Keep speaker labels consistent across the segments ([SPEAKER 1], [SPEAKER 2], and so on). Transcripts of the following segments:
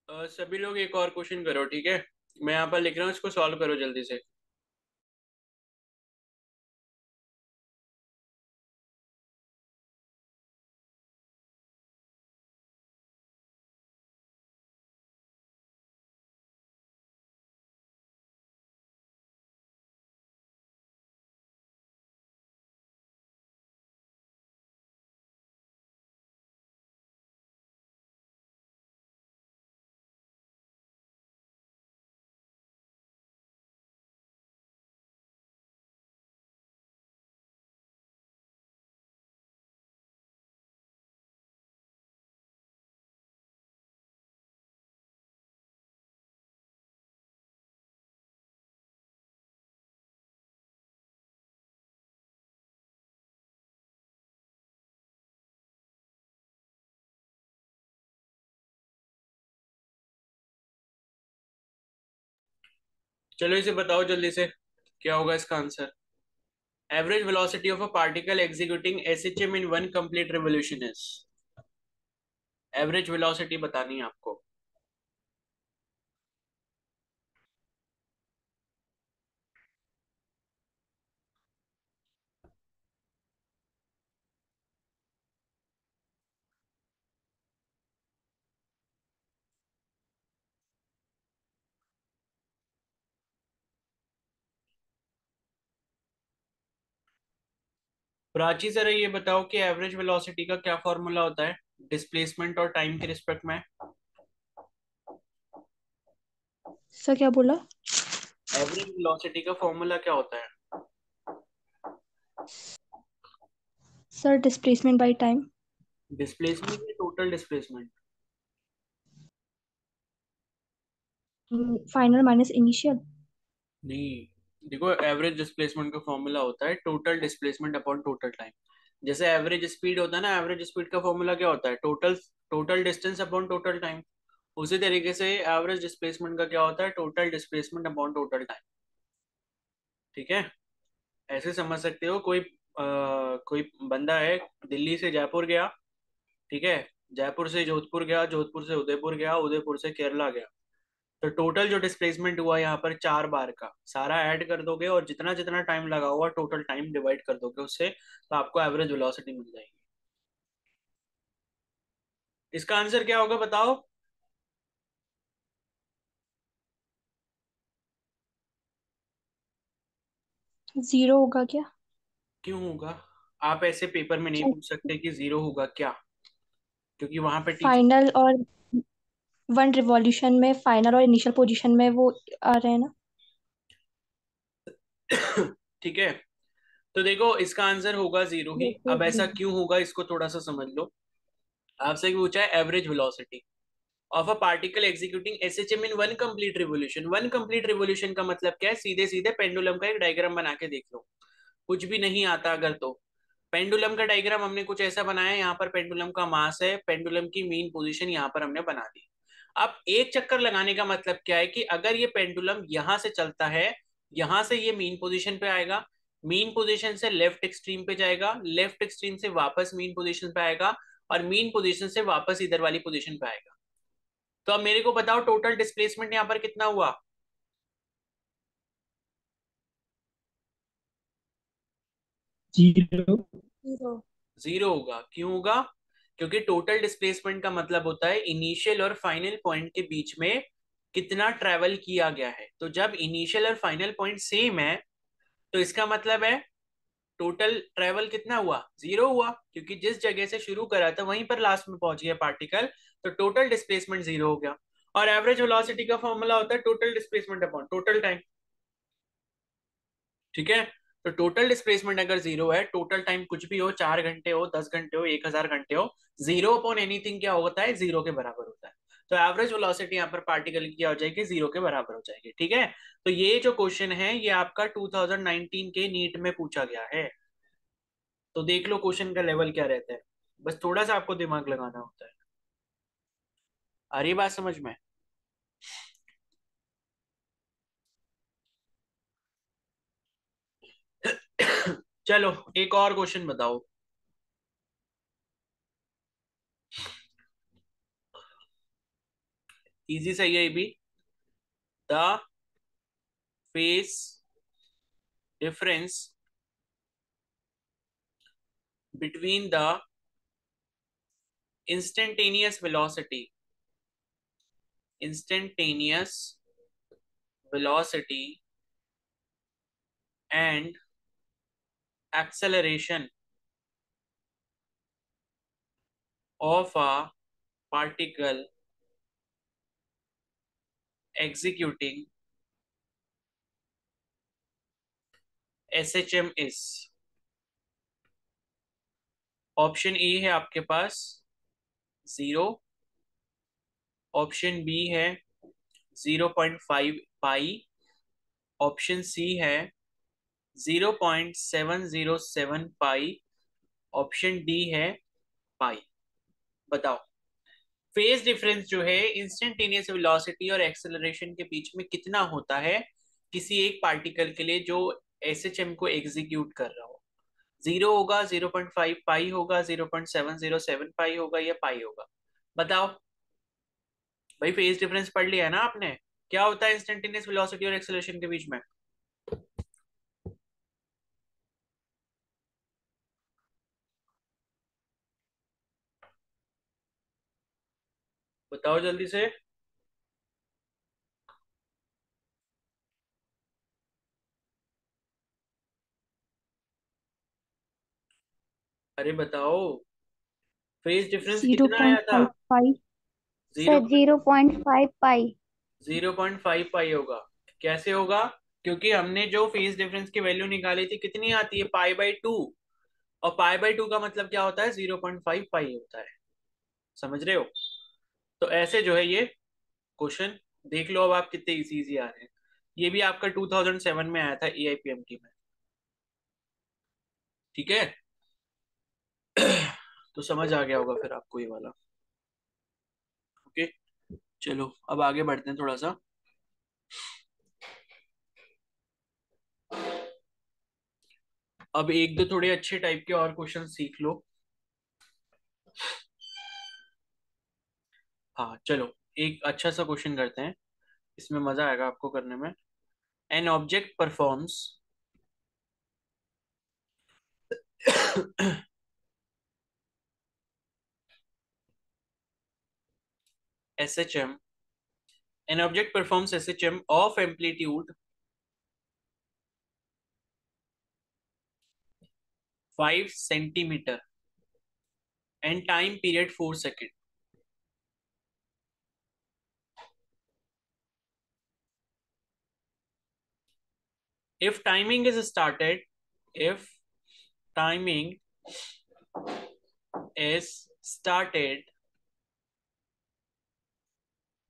[SPEAKER 1] सभी लोग एक और क्वेश्चन करो, ठीक है। मैं यहाँ पर लिख रहा हूँ, इसको सॉल्व करो जल्दी से। चलो इसे बताओ जल्दी से, क्या होगा इसका answer. Average velocity of a particle executing SHM in one complete revolution is. Average velocity बतानी है आपको। प्राची जरा ये बताओ कि एवरेज वेलोसिटी का क्या फॉर्मूला होता है डिस्प्लेसमेंट और टाइम के रिस्पेक्ट में।
[SPEAKER 2] सर क्या बोला?
[SPEAKER 1] एवरेज वेलोसिटी का फॉर्मूला क्या होता है।
[SPEAKER 2] Sir displacement by time.
[SPEAKER 1] Displacement या total displacement.
[SPEAKER 2] Final minus initial.
[SPEAKER 1] नहीं, देखो एवरेज डिस्प्लेसमेंट का फॉर्मूला होता है total displacement upon total time. जैसे एवरेज स्पीड होता है ना, एवरेज स्पीड का फॉर्मूला क्या होता है, total total distance upon total time. उसी तरीके से एवरेज डिस्प्लेसमेंट का क्या होता है, total displacement upon total time. ठीक है। ऐसे समझ सकते हो, कोई बंदा है, दिल्ली से जयपुर गया, ठीक है। जयपुर से जोधपुर गया, जोधपुर से उदयपुर गया, उदयपुर से केरला गया। तो टोटल जो डिस्प्लेसमेंट हुआ यहाँ पर 4 बार का, सारा ऐड कर दोगे और जितना जितना टाइम लगा हुआ टोटल टाइम डिवाइड कर दोगे उससे, तो आपको एवरेज वेलोसिटी मिल जाएगी। इसका आंसर क्या होगा बताओ।
[SPEAKER 2] 0 होगा क्या?
[SPEAKER 1] क्यों होगा। आप ऐसे पेपर में नहीं पूछ सकते कि 0 होगा क्या, क्योंकि वहां पे टीचर।
[SPEAKER 2] फाइनल और वन रिवॉल्यूशन में फाइनल और इनिशियल पोजीशन में वो आ रहे हैं ना।
[SPEAKER 1] ठीक है। तो देखो इसका आंसर होगा 0 ही।
[SPEAKER 2] देखो
[SPEAKER 1] अब ऐसा
[SPEAKER 2] जी।
[SPEAKER 1] क्यों होगा इसको थोड़ा सा समझ लो। आपसे पूछा है average velocity of a particle executing SHM in one complete revolution. One complete revolution का मतलब क्या है, सीधे सीधे पेंडुलम का एक डायग्राम बना के देख लो। कुछ भी नहीं आता अगर तो। पेंडुलम का डायग्राम हमने कुछ ऐसा बनाया है, यहाँ पर पेंडुलम का मास है, पेंडुलम की मीन पोजीशन यहाँ पर हमने बना दी। अब एक चक्कर लगाने का मतलब क्या है कि अगर ये पेंडुलम यहां से चलता है, यहां से ये मीन पोजीशन पे आएगा, मीन पोजीशन से लेफ्ट एक्सट्रीम पे जाएगा, लेफ्ट एक्सट्रीम से वापस मीन पोजीशन पे आएगा, और मीन पोजीशन से वापस इधर वाली पोजीशन पे आएगा। तो अब मेरे को बताओ टोटल डिस्प्लेसमेंट यहाँ पर कितना हुआ।
[SPEAKER 3] 0।
[SPEAKER 2] 0।
[SPEAKER 1] 0 होगा। क्यों होगा, क्योंकि टोटल डिस्प्लेसमेंट का मतलब होता है इनिशियल और फाइनल पॉइंट के बीच में कितना ट्रेवल किया गया है। तो जब इनिशियल और फाइनल पॉइंट सेम है, तो इसका मतलब है टोटल ट्रेवल कितना हुआ, 0 हुआ, क्योंकि जिस जगह से शुरू करा था वहीं पर लास्ट में पहुंच गया पार्टिकल। तो टोटल डिस्प्लेसमेंट 0 हो गया। और एवरेज वेलोसिटी का फॉर्मूला होता है total displacement upon total time. ठीक है। तो टोटल डिस्प्लेसमेंट अगर 0 है, टोटल टाइम कुछ भी हो, 4 घंटे हो, 10 घंटे हो, 1000 घंटे हो, 0 अपॉन एनीथिंग क्या होता है, 0 के बराबर होता है। तो एवरेज वेलोसिटी यहाँ पर पार्टिकल की क्या हो जाएगी, 0 के बराबर हो जाएगी। ठीक है। तो ये जो क्वेश्चन है ये आपका 2019 के नीट में पूछा गया है। तो देख लो क्वेश्चन का लेवल क्या रहता है। बस थोड़ा सा आपको दिमाग लगाना होता है। आ रही बात समझ में। चलो एक और क्वेश्चन बताओ। इजी सही है ये भी। The phase difference between the instantaneous velocity instantaneous velocity and acceleration of a particle executing SHM is। Option A है आपके पास 0, ऑप्शन बी है 0.5 पाई, ऑप्शन सी है 0.707 पाई, ऑप्शन डी है पाई। बताओ फेज डिफरेंस जो है इंस्टेंटेनियस वेलोसिटी और एक्सेलरेशन के बीच में कितना होता है किसी एक पार्टिकल के लिए जो एसएचएम को एग्जीक्यूट कर रहा हो। 0 होगा, 0.5 पाई होगा, 0.707 पाई होगा, या पाई होगा। बताओ भाई, फेज डिफरेंस पढ़ लिया है ना आपने? क्या होता है इंस्टेंटेनियस वेलोसिटी और एक्सेलरेशन के बीच में? बताओ जल्दी से। अरे बताओ, फेज डिफरेंस
[SPEAKER 2] जीरो
[SPEAKER 1] कितना
[SPEAKER 2] पॉइंट
[SPEAKER 1] आया था?
[SPEAKER 2] फाइव फाइव
[SPEAKER 1] जीरो
[SPEAKER 3] सर 0.5 पाई।
[SPEAKER 1] 0.5 पाई होगा। कैसे होगा? क्योंकि हमने जो फेज डिफरेंस की वैल्यू निकाली थी कितनी आती है, पाई/2। और पाई/2 का मतलब क्या होता है? 0.5 पाई होता है। समझ रहे हो? तो ऐसे जो है ये क्वेश्चन देख लो, अब आप कितने इजी इजी आ रहे हैं। ये भी आपका 2007 में आया था एआईपीएमटी में। ठीक है। तो समझ आ गया होगा फिर आपको ये वाला। ओके, चलो अब आगे बढ़ते हैं थोड़ा सा। अब एक दो थोड़े अच्छे टाइप के और क्वेश्चन सीख लो। हाँ चलो, एक अच्छा सा क्वेश्चन करते हैं, इसमें मजा आएगा आपको करने में। An object performs SHM, an object performs SHM of amplitude 5 centimeter and time period 4 seconds. If timing is started, if timing is started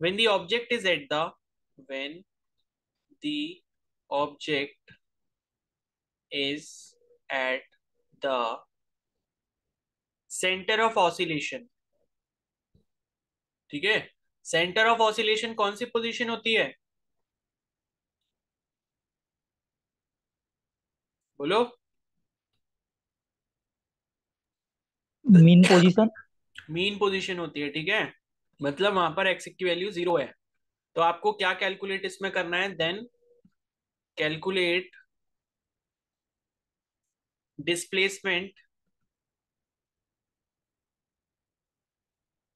[SPEAKER 1] when the object is at the when the object is at the center of oscillation। ठीक है, centre of oscillation कौन सी position होती है? बोलो।
[SPEAKER 4] Mean position.
[SPEAKER 1] Mean position होती है, ठीक है। मतलब वहां पर एक्स की वैल्यू 0 है। तो आपको क्या कैलकुलेट इसमें करना है? Then calculate displacement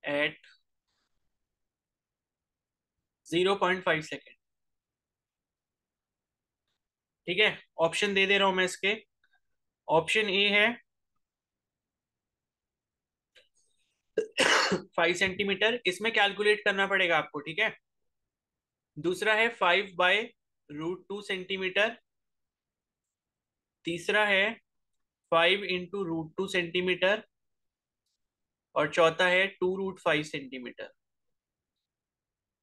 [SPEAKER 1] at 0.5 second. ठीक है, ऑप्शन दे दे रहा हूं मैं इसके। ऑप्शन ए है 5 सेंटीमीटर, इसमें कैलकुलेट करना पड़ेगा आपको, ठीक है। दूसरा है 5/√2 सेंटीमीटर। तीसरा है 5 × √2 सेंटीमीटर। और चौथा है 2√5 सेंटीमीटर।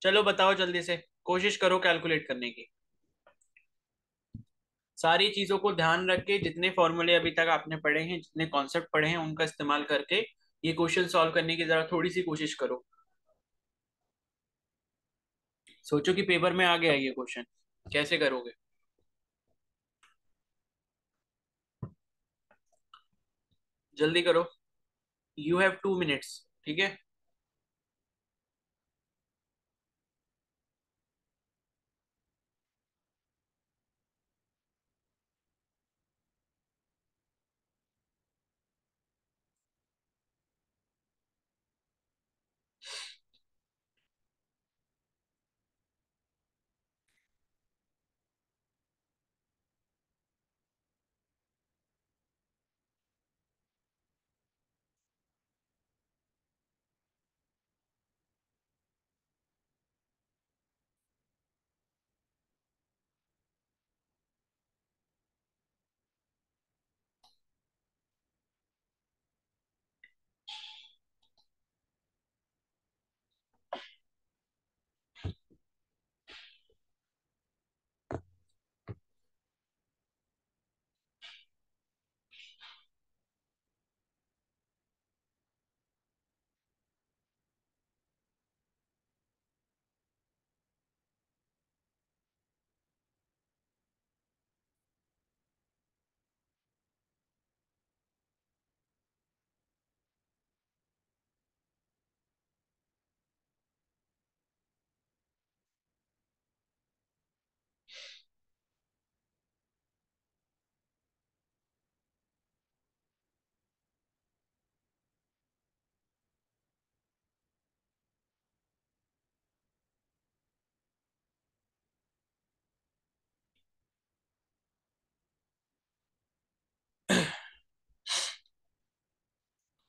[SPEAKER 1] चलो बताओ जल्दी से, कोशिश करो कैलकुलेट करने की। सारी चीजों को ध्यान रख के, जितने फॉर्मूले अभी तक आपने पढ़े हैं, जितने कॉन्सेप्ट पढ़े हैं, उनका इस्तेमाल करके ये क्वेश्चन सॉल्व करने की जरा थोड़ी सी कोशिश करो। सोचो कि पेपर में आ गया ये क्वेश्चन, कैसे करोगे? जल्दी करो, यू हैव 2 मिनट्स। ठीक है,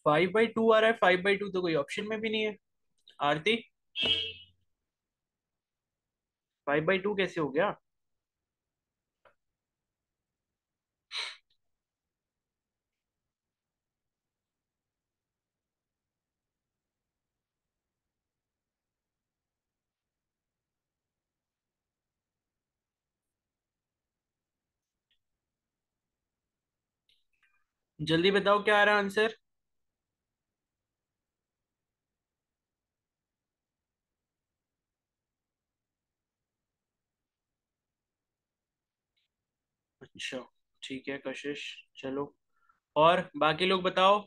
[SPEAKER 1] 5/2 आ रहा है, 5/2 तो कोई ऑप्शन में भी नहीं है। आरती, 5/2 कैसे हो गया? जल्दी बताओ क्या आ रहा है आंसर। अच्छा, ठीक है कशिश, चलो। और बाकी लोग बताओ।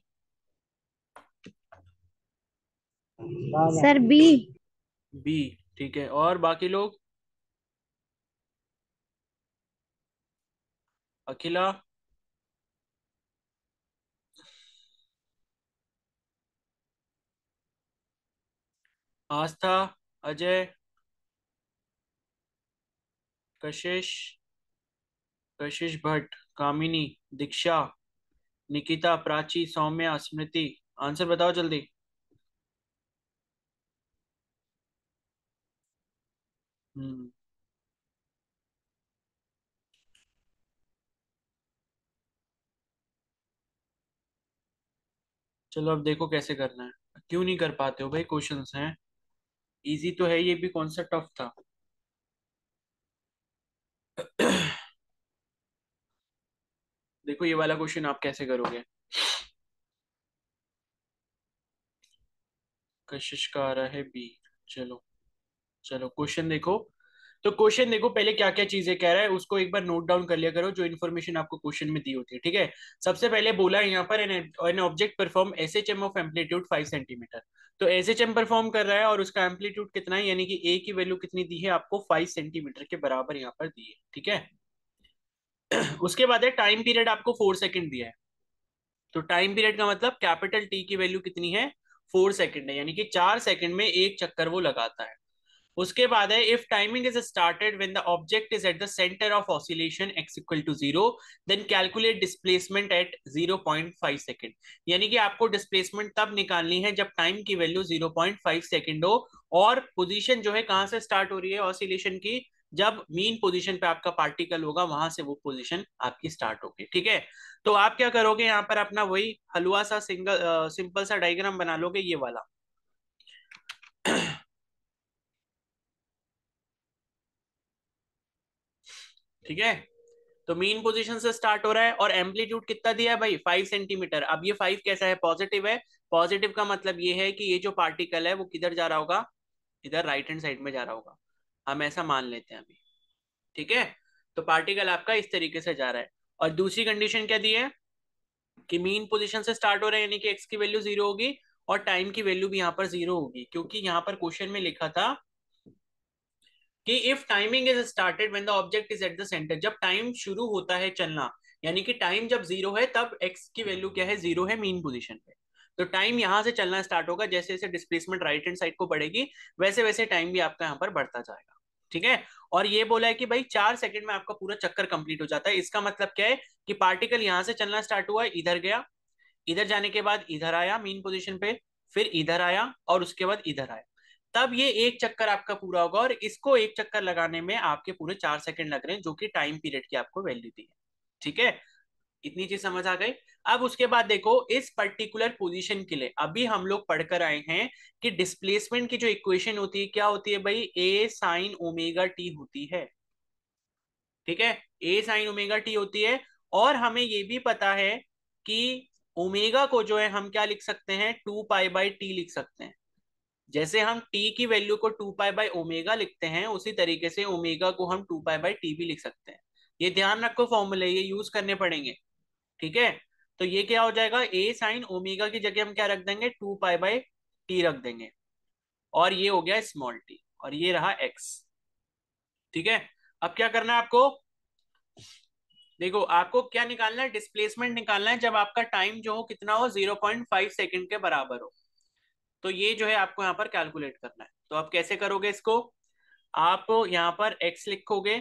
[SPEAKER 3] Sir B.
[SPEAKER 1] बी, ठीक है। और बाकी लोग? अखिला? आस्था? अजय? कशिश? कशिश भट्ट? कामिनी? दीक्षा? निकिता? प्राची? सौम्या? स्मृति? आंसर बताओ जल्दी। हम्म। चलो अब देखो कैसे करना है। क्यों नहीं कर पाते हो भाई, क्वेश्चंस हैं, इजी तो है, ये भी कौन सा टफ था। देखो ये वाला क्वेश्चन आप कैसे करोगे। कशिश का आ रहा है बी। चलो, चलो क्वेश्चन देखो। तो क्वेश्चन देखो, पहले क्या क्या चीजें कह रहा है उसको एक बार नोट डाउन कर लिया करो, जो इन्फॉर्मेशन आपको क्वेश्चन में दी होती है, ठीक है। सबसे पहले बोला है यहाँ पर an object perform SHM of amplitude 5 centimetre. तो एसएचएम परफॉर्म कर रहा है और उसका एम्पलीट्यूड कितना है, यानी कि ए की वैल्यू कितनी दी है आपको, 5 सेंटीमीटर के बराबर यहाँ पर दी है, ठीक है। उसके बाद है टाइम पीरियड आपको 4 सेकंड दिया है। तो टाइम पीरियड का मतलब कैपिटल टी की वैल्यू कितनी है, 4 सेकंड है, यानी कि 4 सेकंड में एक चक्कर वो लगाता है। उसके बाद है if timing is started when the object is at the centre of oscillation x equal to 0, then calculate displacement at 0.5 second. यानी कि आपको डिस्प्लेसमेंट तब निकालनी है जब टाइम की वैल्यू 0.5 सेकंड हो, और पोजीशन जो है कहां से स्टार्ट हो रही है ऑसिलेशन की, जब मीन पोजीशन पे आपका पार्टिकल होगा वहां से वो पोजीशन आपकी स्टार्ट होगी, ठीक है। तो आप क्या करोगे यहाँ पर, अपना वही हलवा सा सिंपल सा डायग्राम बना लोगे, ये वाला। ठीक है। तो मीन पोजीशन से स्टार्ट हो रहा है और एम्पलीट्यूड कितना दिया है भाई, 5 सेंटीमीटर। अब ये 5 कैसा है, पॉजिटिव है। पॉजिटिव का मतलब ये है कि ये जो पार्टिकल है वो किधर जा रहा होगा, इधर राइट हैंड साइड में जा रहा होगा, हम ऐसा मान लेते हैं अभी, ठीक है। तो पार्टिकल आपका इस तरीके से जा रहा है। और दूसरी कंडीशन क्या दी है, कि मीन पोजीशन से स्टार्ट हो रहा है, यानी कि एक्स की वैल्यू 0 होगी और टाइम की वैल्यू भी यहाँ पर 0 होगी, क्योंकि यहाँ पर क्वेश्चन में लिखा था कि if timing is started when the object is at the centre, जब टाइम शुरू होता है चलना, यानी कि टाइम जब 0 है तब एक्स की वैल्यू क्या है, 0 है मीन पोजीशन पे। तो टाइम यहां से चलना स्टार्ट होगा, जैसे जैसे डिस्प्लेसमेंट राइट हैंड साइड को बढ़ेगी वैसे वैसे टाइम भी आपका यहाँ पर बढ़ता जाएगा, ठीक है। और ये बोला है कि भाई 4 सेकंड में आपका पूरा चक्कर कंप्लीट हो जाता है। इसका मतलब क्या है, कि पार्टिकल यहां से चलना स्टार्ट हुआ, इधर गया, इधर जाने के बाद इधर आया मीन पोजीशन पे, फिर इधर आया और उसके बाद इधर आया, तब ये एक चक्कर आपका पूरा होगा, और इसको एक चक्कर लगाने में आपके पूरे 4 सेकंड लग रहे हैं, जो कि टाइम पीरियड की आपको वैल्यू दी है, ठीक है। इतनी चीज समझ आ गई। अब उसके बाद देखो, इस पर्टिकुलर पोजीशन के लिए अभी हम लोग पढ़कर आए हैं कि डिस्प्लेसमेंट की जो इक्वेशन होती है क्या होती है भाई, ए साइन ओमेगा टी होती है, ठीक है। ए साइन ओमेगा टी होती है। और हमें ये भी पता है कि ओमेगा को जो है हम क्या लिख सकते हैं, 2 पाई बाई टी लिख सकते हैं। जैसे हम टी की वैल्यू को 2 पाई बाई ओमेगा लिखते हैं, उसी तरीके से ओमेगा को हम 2 पाई बाई टी भी लिख सकते हैं। ये ध्यान रखो, फॉर्मूले ये यूज करने पड़ेंगे, ठीक है। तो ये क्या हो जाएगा, ए साइन ओमेगा की जगह हम क्या रख देंगे, 2 पाई बाई टी रख देंगे, और ये हो गया स्मॉल टी, और ये रहा एक्स, ठीक है। अब क्या करना है आपको, देखो आपको क्या निकालना है, डिस्प्लेसमेंट निकालना है जब आपका टाइम जो हो कितना हो, 0.5 सेकंड के बराबर हो। तो ये जो है आपको यहाँ पर कैलकुलेट करना है। तो आप कैसे करोगे इसको, आप यहाँ पर x लिखोगे,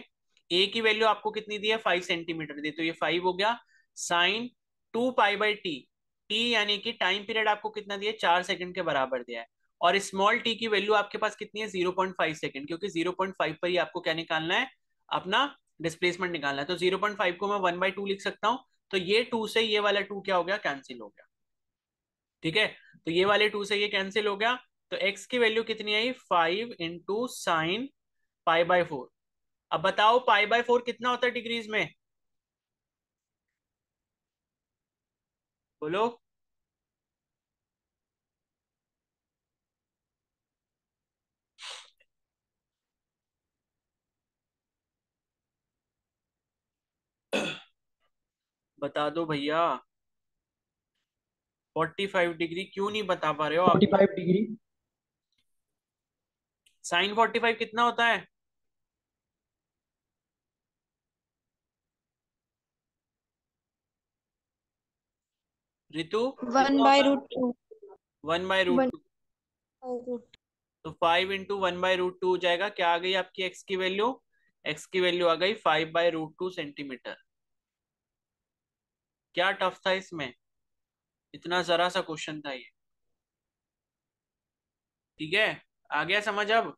[SPEAKER 1] a की वैल्यू आपको कितनी दी है, 5 सेंटीमीटर दी, तो ये 5 हो गया, sine 2 pi by T, T यानी कि टाइम पीरियड आपको कितना दिया है, 4 सेकंड के बराबर दिया है, और स्मॉल टी की वैल्यू आपके पास कितनी है, 0.5 सेकंड, क्योंकि 0.5 पर ही आपको क्या निकालना है, अपना डिस्प्लेसमेंट निकालना है। तो 0.5 को मैं 1/2 लिख सकता हूँ। तो ये 2 से ये वाला 2 क्या हो गया, कैंसिल हो गया। ठीक है, तो ये वाले 2 से ये कैंसिल हो गया। तो एक्स की वैल्यू कितनी आई, 5 × sin π/4। अब बताओ π/4 कितना होता है डिग्रीज में, बोलो। बता दो भैया, 45 डिग्री क्यों नहीं बता पा रहे हो आप?
[SPEAKER 4] 45 डिग्री।
[SPEAKER 1] sin 45 कितना होता है? ऋतु
[SPEAKER 2] वन
[SPEAKER 1] कितना
[SPEAKER 2] बाय
[SPEAKER 1] होता है?
[SPEAKER 2] Root two
[SPEAKER 1] 1/√2।
[SPEAKER 2] 1/√2।
[SPEAKER 1] तो 5 × 1/√2 हो जाएगा। क्या आ गई आपकी एक्स की वैल्यू, एक्स की वैल्यू आ गई 5/√2 सेंटीमीटर। क्या टफ था इसमें, इतना जरा सा क्वेश्चन था ये। ठीक है, आ गया समझ अब?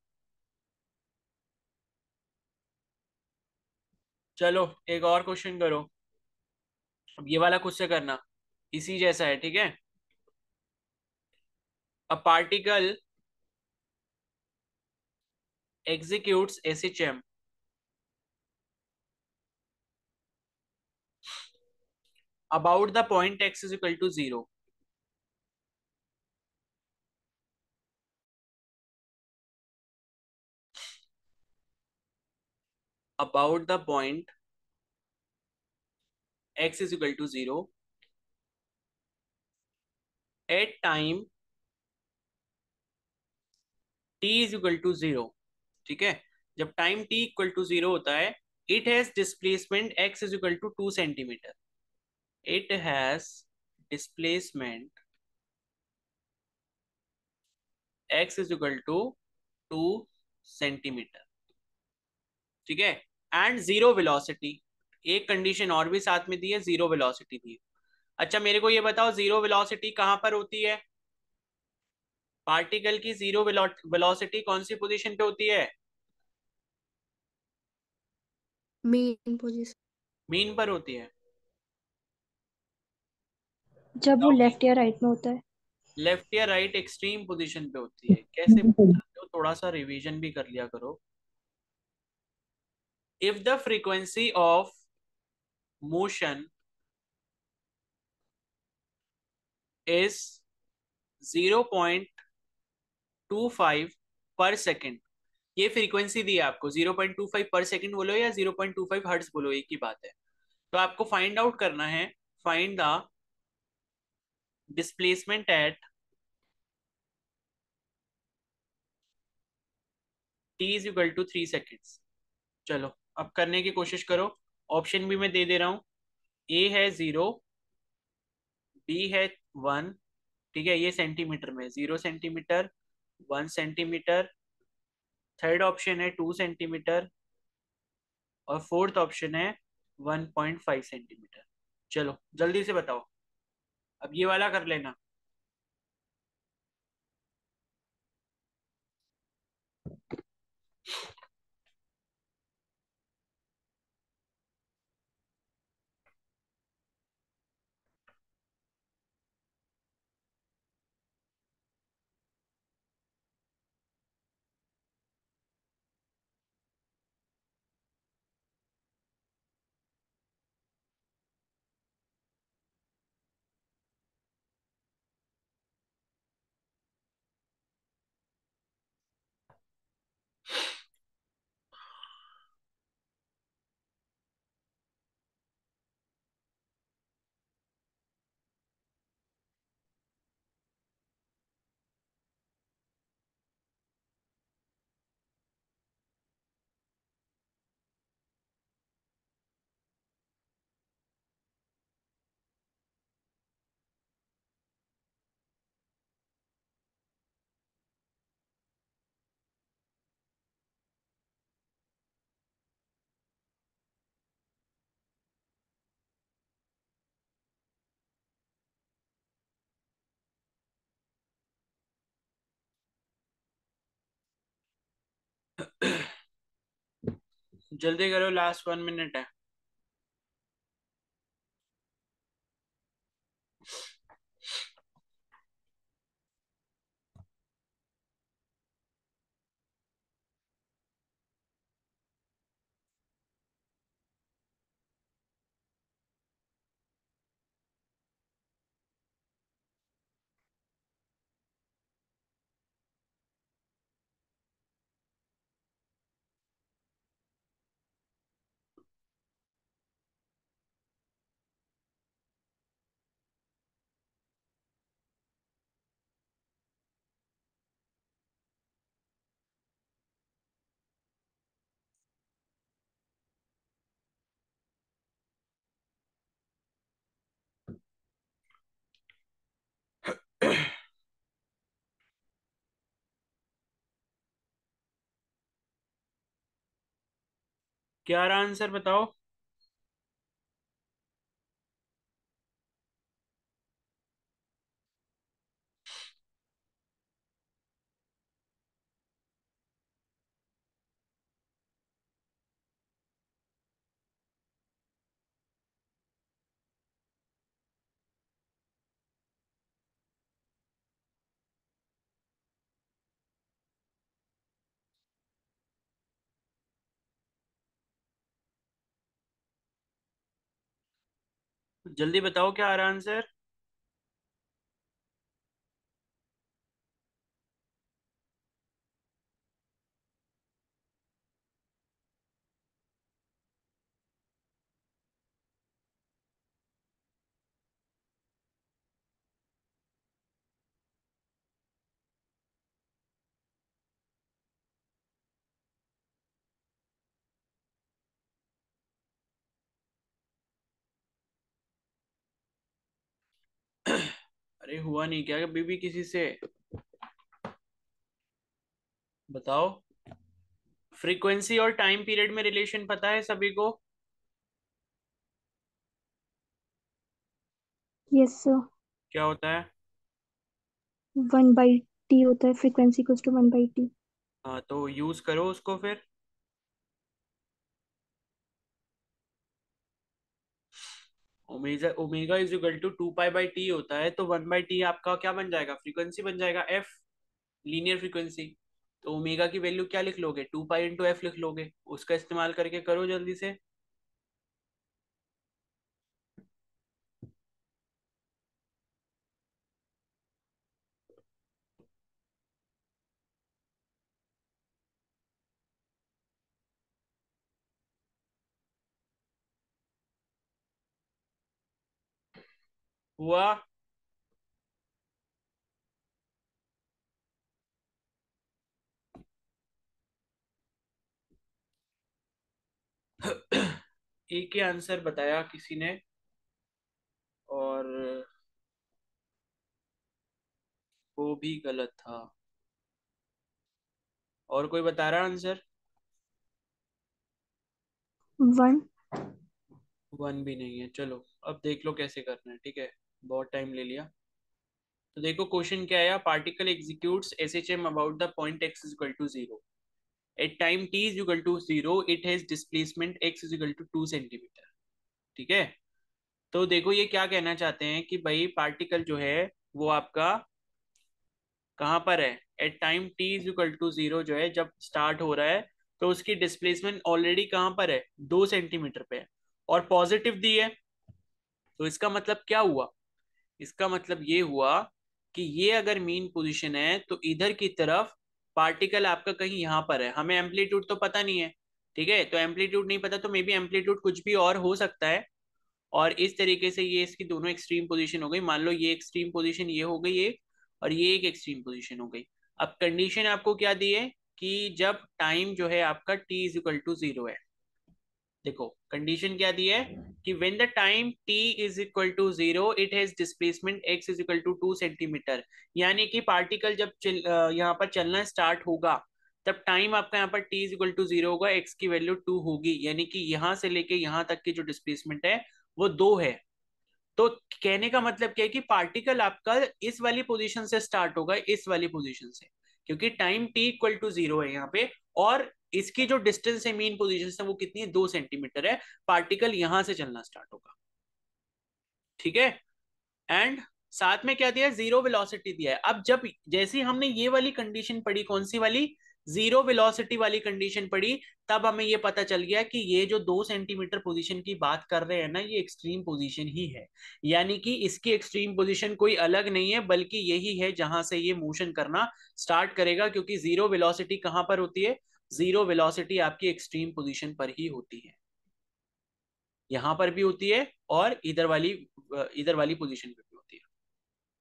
[SPEAKER 1] चलो एक और क्वेश्चन करो। अब ये वाला खुद से करना, इसी जैसा है। ठीक है, a particle executes SHM about the point x is equal to 0. About the point x is equal to 0 at time t is equal to 0। ठीक है, जब टाइम t इक्वल टू 0 होता है, it has displacement x is equal to 2 centimetre. It has displacement x is equal to 2 centimetre. ठीक है, and zero velocity. एक condition और भी साथ में दी है, जीरो वेलोसिटी दी है। अच्छा मेरे को ये बताओ, जीरो वेलोसिटी कहां पर होती है? पार्टिकल की जीरो वेलोसिटी कौन सी पोजीशन पे होती है?
[SPEAKER 3] Main position.
[SPEAKER 1] मीन पर होती है।
[SPEAKER 2] जब वो लेफ्ट या राइट में होता है।
[SPEAKER 1] लेफ्ट या राइट एक्सट्रीम पोजीशन पे होती है। कैसे भूल जाते हो, थोड़ा सा रिवीजन भी कर लिया करो। If the frequency of motion is 0.25 पर सेकेंड, ये फ्रीक्वेंसी दी है आपको, 0.25 पर सेकेंड बोलो या 0.25 हर्ट्ज बोलो, एक ही बात है। तो आपको फाइंड आउट करना है, find the displacement at t is equal to 3 seconds. चलो अब करने की कोशिश करो। ऑप्शन भी मैं दे दे रहा हूँ। ए है 0, बी है 1। ठीक है, ये सेंटीमीटर में, 0 सेंटीमीटर, 1 सेंटीमीटर, थर्ड ऑप्शन है 2 सेंटीमीटर, और फोर्थ ऑप्शन है 1.5 सेंटीमीटर। चलो जल्दी से बताओ, अब ये वाला कर लेना। जल्दी करो, लास्ट 1 मिनट है। क्या रहा आंसर बताओ। जल्दी बताओ क्या आ रहा आंसर। अरे हुआ नहीं क्या अभी भी किसी से? बताओ। फ्रीक्वेंसी और टाइम पीरियड में रिलेशन पता है सभी को?
[SPEAKER 2] Yes sir.
[SPEAKER 1] क्या होता है?
[SPEAKER 2] 1/t होता है, फ्रीक्वेंसी इक्वल्स टू 1/t।
[SPEAKER 1] हाँ, तो यूज करो उसको फिर। Omega omega is equal to 2 pi by T होता है, तो 1/t आपका क्या बन जाएगा? फ्रीक्वेंसी बन जाएगा, एफ, लीनियर फ्रीक्वेंसी। तो ओमेगा की वैल्यू क्या लिख लोगे? 2 पाई इंटू एफ लिख लोगे। उसका इस्तेमाल करके करो जल्दी से। हुआ? एक ही आंसर बताया किसी ने, और वो भी गलत था। और कोई बता रहा आंसर?
[SPEAKER 2] 1।
[SPEAKER 1] 1 भी नहीं है। चलो अब देख लो कैसे करना है, ठीक है? बहुत टाइम ले लिया। तो देखो क्वेश्चन क्या है। Particle executes SHM about the point X is equal to 0 at time t is equal to 0, it has displacement x is equal to 2 centimetre. ठीक है? तो देखो ये क्या कहना चाहते हैं कि भाई पार्टिकल जो है वो आपका कहाँ पर है? At time t is equal to 0 जो है जब स्टार्ट हो रहा है, तो उसकी डिस्प्लेसमेंट ऑलरेडी कहाँ पर है? 2 सेंटीमीटर पे है, और पॉजिटिव दी है। तो इसका मतलब क्या हुआ? इसका मतलब ये हुआ कि ये अगर मीन पोजीशन है तो इधर की तरफ पार्टिकल आपका कहीं यहाँ पर है। हमें एम्पलीट्यूड तो पता नहीं है, ठीक है? तो एम्पलीट्यूड नहीं पता तो मे बी एम्पलीट्यूड कुछ भी और हो सकता है। और इस तरीके से ये इसकी दोनों एक्सट्रीम पोजीशन हो गई। मान लो ये एक्सट्रीम पोजीशन ये हो गई एक, और ये एक एक्सट्रीम पोजीशन हो गई। अब कंडीशन आपको क्या दी है कि जब टाइम जो है आपका t इज इक्वल टू 0 है। देखो कंडीशन क्या दी है कि when the time t is equal to 0 it has displacement x is equal to 2 centimetre. यानी कि पार्टिकल जब यहाँ पर चलना स्टार्ट होगा, तब टाइम आपका यहाँ पर t इज इक्वल टू 0 होगा, x की वैल्यू 2 होगी। यानी कि यहाँ से लेके यहाँ तक की जो डिस्प्लेसमेंट है वो 2 है। तो कहने का मतलब क्या है कि पार्टिकल आपका इस वाली पोजीशन से स्टार्ट होगा, इस वाली पोजीशन से, क्योंकि टाइम t इक्वल टू 0 है यहाँ पे। और इसकी जो डिस्टेंस है मीन पोजीशन से वो कितनी है, 2 सेंटीमीटर है। पार्टिकल यहां से चलना स्टार्ट होगा, ठीक है। एंड साथ में क्या दिया है, जीरो वेलोसिटी दिया है। अब जब जैसे ही हमने ये वाली कंडीशन पढ़ी, कौन सी वाली, जीरो वेलोसिटी वाली कंडीशन पढ़ी, तब हमें ये पता चल गया कि ये जो 2 सेंटीमीटर पोजीशन की बात कर रहे हैं ना, ये एक्सट्रीम पोजीशन ही है। यानी कि इसकी एक्सट्रीम पोजीशन कोई अलग नहीं है, बल्कि यही है जहां से ये मोशन करना स्टार्ट करेगा, क्योंकि जीरो वेलोसिटी कहां पर होती है, जीरो वेलोसिटी आपकी एक्सट्रीम पोजीशन पर ही होती है। यहां पर भी होती है और इधर वाली पोजीशन पे भी होती है,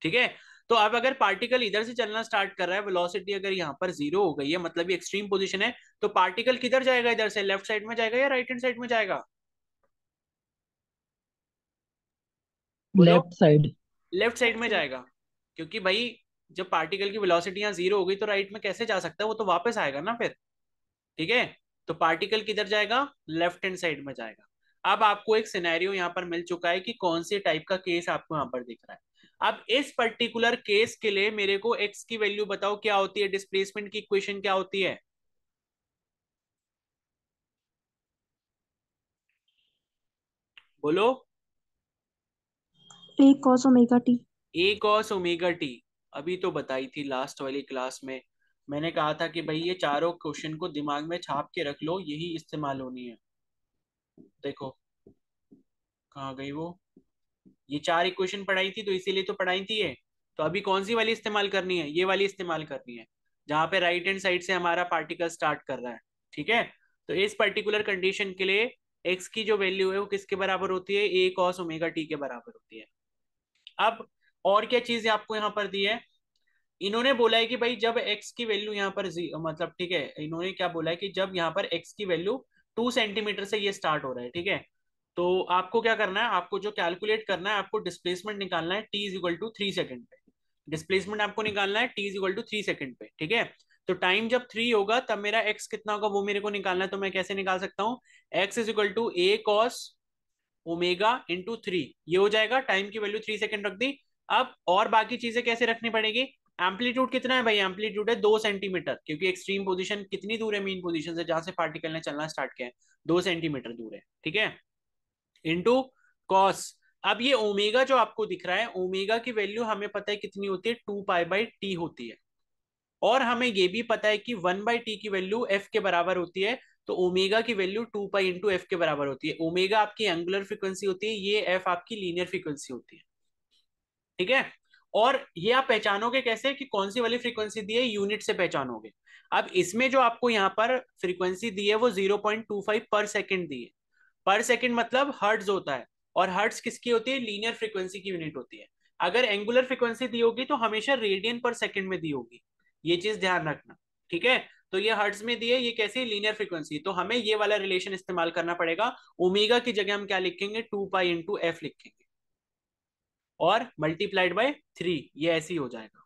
[SPEAKER 1] ठीक है। तो अब अगर पार्टिकल इधर से चलना स्टार्ट कर रहा है, वेलोसिटी अगर यहाँ पर जीरो हो गई है, मतलब ये एक्सट्रीम पोजीशन है, तो पार्टिकल किधर जाएगा, इधर से लेफ्ट साइड में जाएगा या राइट हैंड साइड में जाएगा, बोलो।
[SPEAKER 4] Left side.
[SPEAKER 1] लेफ्ट साइड में जाएगा, क्योंकि भाई जब पार्टिकल की वेलोसिटी यहाँ जीरो हो गई तो राइट में कैसे जा सकता है, वो तो वापस आएगा ना फिर, ठीक है। तो पार्टिकल किधर जाएगा, लेफ्ट हैंड साइड में जाएगा। अब आपको एक सिनेरियो यहाँ पर मिल चुका है कि कौन से टाइप का केस आपको यहाँ पर दिख रहा है। अब इस पर्टिकुलर केस के लिए मेरे को एक्स की वैल्यू बताओ क्या होती है, डिस्प्लेसमेंट की इक्वेशन क्या होती है, बोलो।
[SPEAKER 2] ए कॉस ओमेगा टी।
[SPEAKER 1] ए कॉस ओमेगा टी, अभी तो बताई थी लास्ट वाली क्लास में। मैंने कहा था कि भाई ये चारों क्वेश्चन को दिमाग में छाप के रख लो, यही इस्तेमाल होनी है। देखो कहाँ गई वो, ये चार इक्वेशन पढ़ाई थी तो इसीलिए तो पढ़ाई थी ये। तो अभी कौन सी वाली इस्तेमाल करनी है, ये वाली इस्तेमाल करनी है, जहां पे राइट हैंड साइड से हमारा पार्टिकल स्टार्ट कर रहा है, ठीक है। तो इस पर्टिकुलर कंडीशन के लिए एक्स की जो वैल्यू है वो किसके बराबर होती है, ए कॉस ओमेगा टी के बराबर होती है। अब और क्या चीज आपको यहाँ पर दी है, इन्होंने बोला है कि भाई जब x की वैल्यू यहाँ पर मतलब ठीक है, इन्होंने क्या बोला है कि जब यहाँ पर x की वैल्यू 2 सेंटीमीटर से ये स्टार्ट हो रहा है, ठीक है। तो आपको क्या करना है, आपको जो कैलकुलेट करना है, आपको डिस्प्लेसमेंट निकालना है t is equal to 3 second पे। डिस्प्लेसमेंट आपको निकालना है t is equal to 3 second पे, ठीक है। तो टाइम जब 3 होगा तब मेरा x कितना होगा वो मेरे को निकालना है। तो मैं कैसे निकाल सकता हूँ, x is equal to A cos omega into 3, ये हो जाएगा। टाइम की वैल्यू 3 सेकेंड रख दी। अब और बाकी चीजें कैसे रखनी पड़ेगी, एम्पलीट्यूड कितना है भाई, एम्पलीट्यूड है 2 सेंटीमीटर, क्योंकि एक्सट्रीम पोजीशन कितनी दूर है मीन पोजीशन से, जहां से पार्टिकल ने चलना स्टार्ट किया है, 2 सेंटीमीटर दूर है, ठीक है। इंटू कॉस, अब ये ओमेगा जो आपको दिख रहा है, ओमेगा की वैल्यू हमें पता है कितनी होती है, 2 पाई बाई टी होती है। और हमें ये भी पता है कि 1/t की वैल्यू एफ के बराबर होती है। तो ओमेगा की वैल्यू 2 पाई इंटू एफ के बराबर होती है। ओमेगा आपकी एंगुलर फ्रीक्वेंसी होती है, ये एफ आपकी लीनियर फ्रीक्वेंसी होती है, ठीक है। और ये आप पहचानोगे कैसे कि कौन सी वाली फ्रीक्वेंसी दी है, यूनिट से पहचानोगे। अब इसमें जो आपको यहाँ पर फ्रीक्वेंसी दी है वो 0.25 पर सेकेंड दी है। पर सेकेंड मतलब हर्ट्ज होता है, और हर्ट्ज किसकी होती है, लीनियर फ्रीक्वेंसी की यूनिट होती है। अगर एंगुलर फ्रीक्वेंसी दी होगी तो हमेशा रेडियन पर सेकेंड में दी होगी, ये चीज ध्यान रखना, ठीक है। तो ये हर्ट्ज में दी है, ये कैसी लीनियर फ्रीक्वेंसी, तो हमें ये वाला रिलेशन इस्तेमाल करना पड़ेगा। ओमेगा की जगह हम क्या लिखेंगे, 2 पाई इंटू एफ लिखेंगे, और मल्टीप्लाइड बाय 3, ये ऐसे ही हो जाएगा।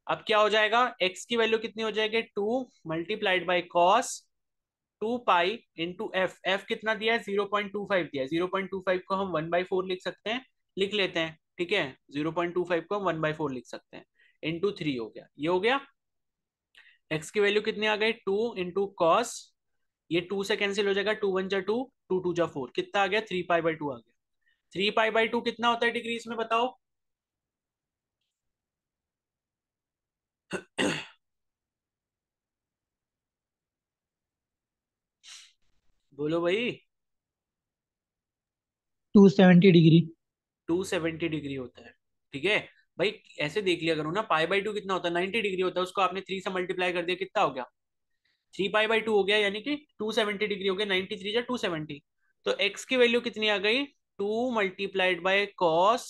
[SPEAKER 1] अब क्या हो जाएगा, x की वैल्यू कितनी हो जाएगी, 2 multiplied by cos 2 pi into F. F कितना दिया है, 0.25 दिया है। 0.25 को हम 1/4 लिख सकते हैं, लिख लेते हैं, ठीक है। 0.25 को हम 1/4 लिख सकते हैं, इंटू 3 हो गया, ये हो गया। x की वैल्यू कितनी आ गई, 2 इंटू कॉस, ये 2 से कैंसिल हो जाएगा, 2 1 जा 2, 2 2 जा 4, कितना आ गया, 3 पाई बाई 2 आ गया। 3 पाई बाई 2 कितना होता है डिग्रीज में, बताओ। बोलो भाई।
[SPEAKER 4] 270 डिग्री।
[SPEAKER 1] 270 डिग्री होता है, ठीक है। भाई ऐसे देख लिया करो ना, पाई बाई 2 कितना होता है, 90 डिग्री होता है। उसको आपने 3 से मल्टीप्लाई कर दिया, कितना हो गया, 3 पाई बाई 2 हो गया, यानी कि 270 डिग्री हो गया। 93 जा 270, तो एक्स की वैल्यू कितनी आ गई, 2 मल्टीप्लाइड बाय कॉस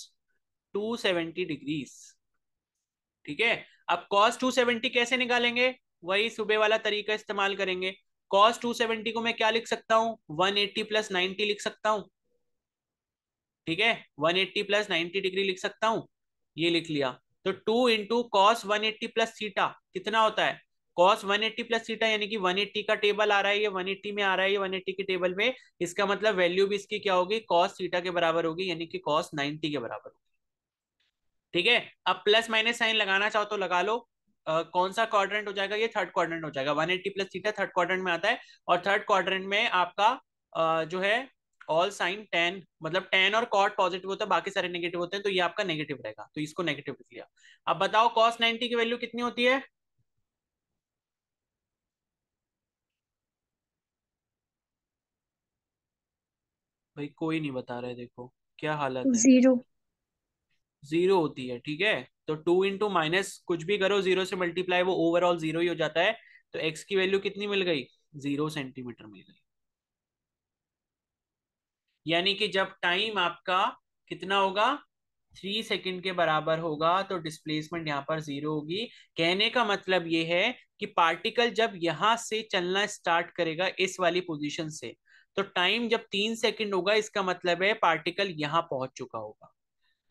[SPEAKER 1] 270 डिग्रीज, ठीक है। अब कॉस 270 कैसे निकालेंगे, वही सुबह वाला तरीका इस्तेमाल करेंगे। कॉस 270 को मैं क्या लिख सकता हूँ, 180 प्लस 90 लिख सकता हूँ, ठीक है। 180 प्लस 90 डिग्री लिख सकता हूं, ये लिख लिया। तो 2 इंटू कॉस 180 प्लस थीटा कितना होता है, कॉस 180 प्लस थीटा, यानी कि 180 का टेबल आ रहा है, ये 180 में आ रहा है, ये 180 के टेबल में। इसका मतलब वैल्यू भी इसकी क्या होगी, कॉस थीटा के बराबर होगी, यानी कि कॉस 90 के बराबर होगी, ठीक है। अब प्लस माइनस साइन लगाना चाहो तो लगा लो, कौन सा क्वाड्रेंट हो जाएगा, ये थर्ड क्वाड्रेंट हो जाएगा। 180 प्लस थीटा थर्ड क्वाड्रेंट में आता है, और थर्ड क्वाड्रेंट में आपका जो है ऑल साइन टेन, मतलब टेन और कॉट पॉजिटिव होता है, बाकी सारे नेगेटिव होते हैं, तो ये आपका नेगेटिव रहेगा, तो इसको नेगेटिव लिख लिया। अब बताओ कॉस 90 की वैल्यू कितनी होती है? भाई कोई नहीं बता रहे, देखो क्या हालत है।
[SPEAKER 3] 0।
[SPEAKER 1] जीरो होती है, ठीक है। तो 2 × कुछ भी करो, जीरो से मल्टीप्लाई, वो ओवरऑल जीरो ही हो जाता है। तो एक्स की वैल्यू कितनी मिल गई? 0 सेंटीमीटर मिल गई। यानी कि जब टाइम आपका कितना होगा, 3 सेकंड के बराबर होगा, तो डिस्प्लेसमेंट यहाँ पर जीरो होगी। कहने का मतलब ये है कि पार्टिकल जब यहां से चलना स्टार्ट करेगा इस वाली पोजीशन से, तो टाइम जब 3 सेकंड होगा, इसका मतलब है पार्टिकल यहां पहुंच चुका होगा।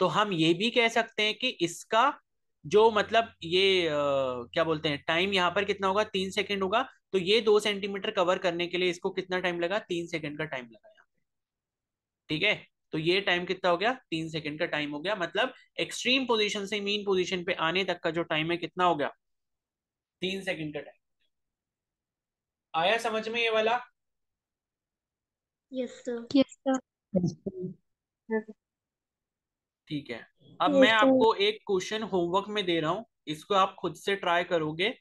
[SPEAKER 1] तो हम ये भी कह सकते हैं कि इसका जो मतलब ये क्या बोलते हैं, टाइम यहाँ पर कितना होगा, 3 सेकंड होगा। तो ये 2 सेंटीमीटर कवर करने के लिए इसको कितना टाइम लगा, 3 सेकंड का टाइम लगा यहाँ पे, ठीक है। तो ये टाइम कितना हो गया, 3 सेकंड का टाइम हो गया, मतलब एक्सट्रीम पोजीशन से मीन पोजीशन पे आने तक का जो टाइम है कितना हो गया, 3 सेकंड का टाइम। आया समझ में ये वाला?
[SPEAKER 3] Yes sir.
[SPEAKER 2] Yes sir.
[SPEAKER 1] ठीक है। अब मैं
[SPEAKER 2] यस सर।
[SPEAKER 1] आपको एक क्वेश्चन होमवर्क में दे रहा हूं, इसको आप खुद से ट्राई करोगे,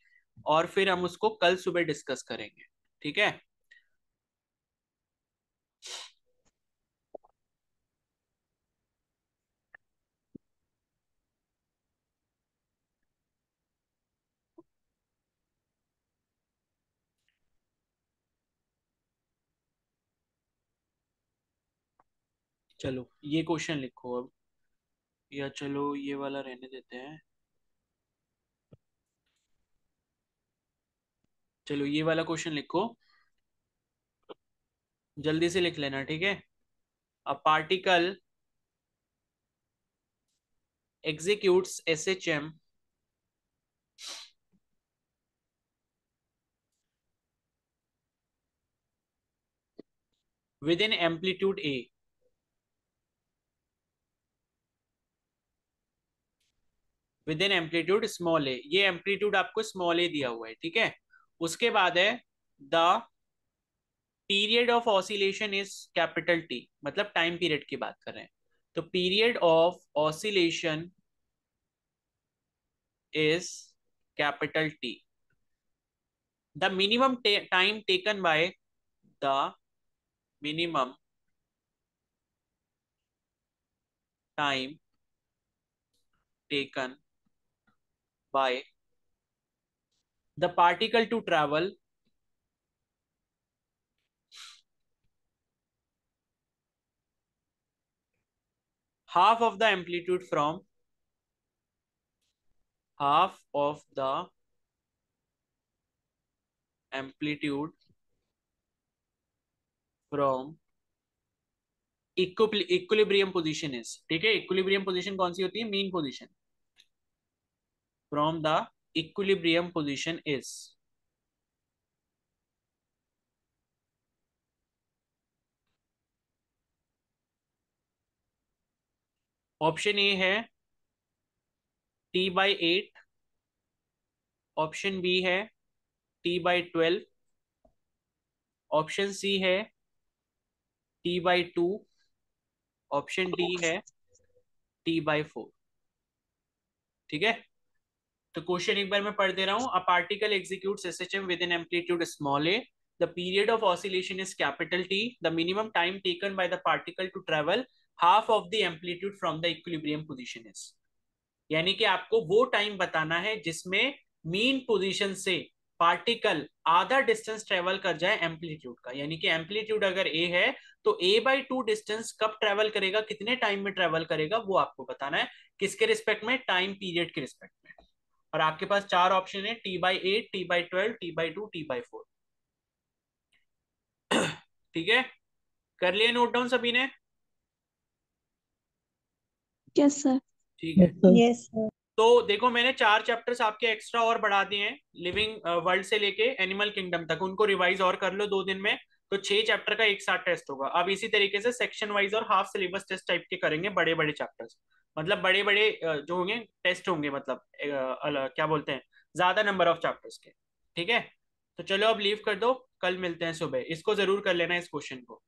[SPEAKER 1] और फिर हम उसको कल सुबह डिस्कस करेंगे, ठीक है। चलो ये क्वेश्चन लिखो अब, या चलो ये वाला रहने देते हैं। चलो ये वाला क्वेश्चन लिखो, जल्दी से लिख लेना, ठीक है। A particle executes SHM within amplitude A, within amplitude small A, ये एम्पलीट्यूड आपको स्मॉल ए दिया हुआ है, ठीक है। उसके बाद है the period of oscillation is capital T, मतलब टाइम पीरियड की बात कर रहे हैं। तो period of oscillation is capital T, the minimum time taken by the minimum time taken by the particle to travel half of the amplitude from half of the amplitude from equilibrium position is, ठीक है। Equilibrium position कौन सी होती है, mean position. From the equilibrium position is, option A है T/8, option B है T/12, option C है T/2, option D है T/4, ठीक है। तो क्वेश्चन एक बार मैं पढ़ दे रहा हूं। A particle executes SHM with an amplitude small A, the period of oscillation is capital T, the minimum time taken by the particle to travel half of the amplitude from the equilibrium position is. यानी कि आपको वो time बताना है जिसमें mean position से particle आधा distance travel कर जाए एम्पलीट्यूड का। यानी कि एम्पलीट्यूड अगर ए है, तो A/2 डिस्टेंस कब ट्रेवल करेगा, कितने टाइम में ट्रेवल करेगा, वो आपको बताना है। किसके रिस्पेक्ट में, टाइम पीरियड के रिस्पेक्ट में। और आपके पास चार ऑप्शन है, T/8, T/12, T/2, T/4, ठीक है। कर लिए नोट डाउन सभी ने?
[SPEAKER 2] Yes sir.
[SPEAKER 1] ठीक है।
[SPEAKER 2] Yes sir.
[SPEAKER 1] तो देखो मैंने 4 चैप्टर्स आपके एक्स्ट्रा और बढ़ा दिए हैं, लिविंग वर्ल्ड से लेके एनिमल किंगडम तक, उनको रिवाइज और कर लो 2 दिन में। तो 6 चैप्टर का एक साथ टेस्ट होगा। अब इसी तरीके से सेक्शन वाइज और हाफ सिलेबस टेस्ट टाइप के करेंगे, बड़े बड़े चैप्टर्स, मतलब बड़े बड़े जो होंगे टेस्ट होंगे, मतलब क्या बोलते हैं, ज्यादा नंबर ऑफ चैप्टर्स के। ठीक है, तो चलो अब लीव कर दो, कल मिलते हैं सुबह, इसको जरूर कर लेना इस क्वेश्चन को।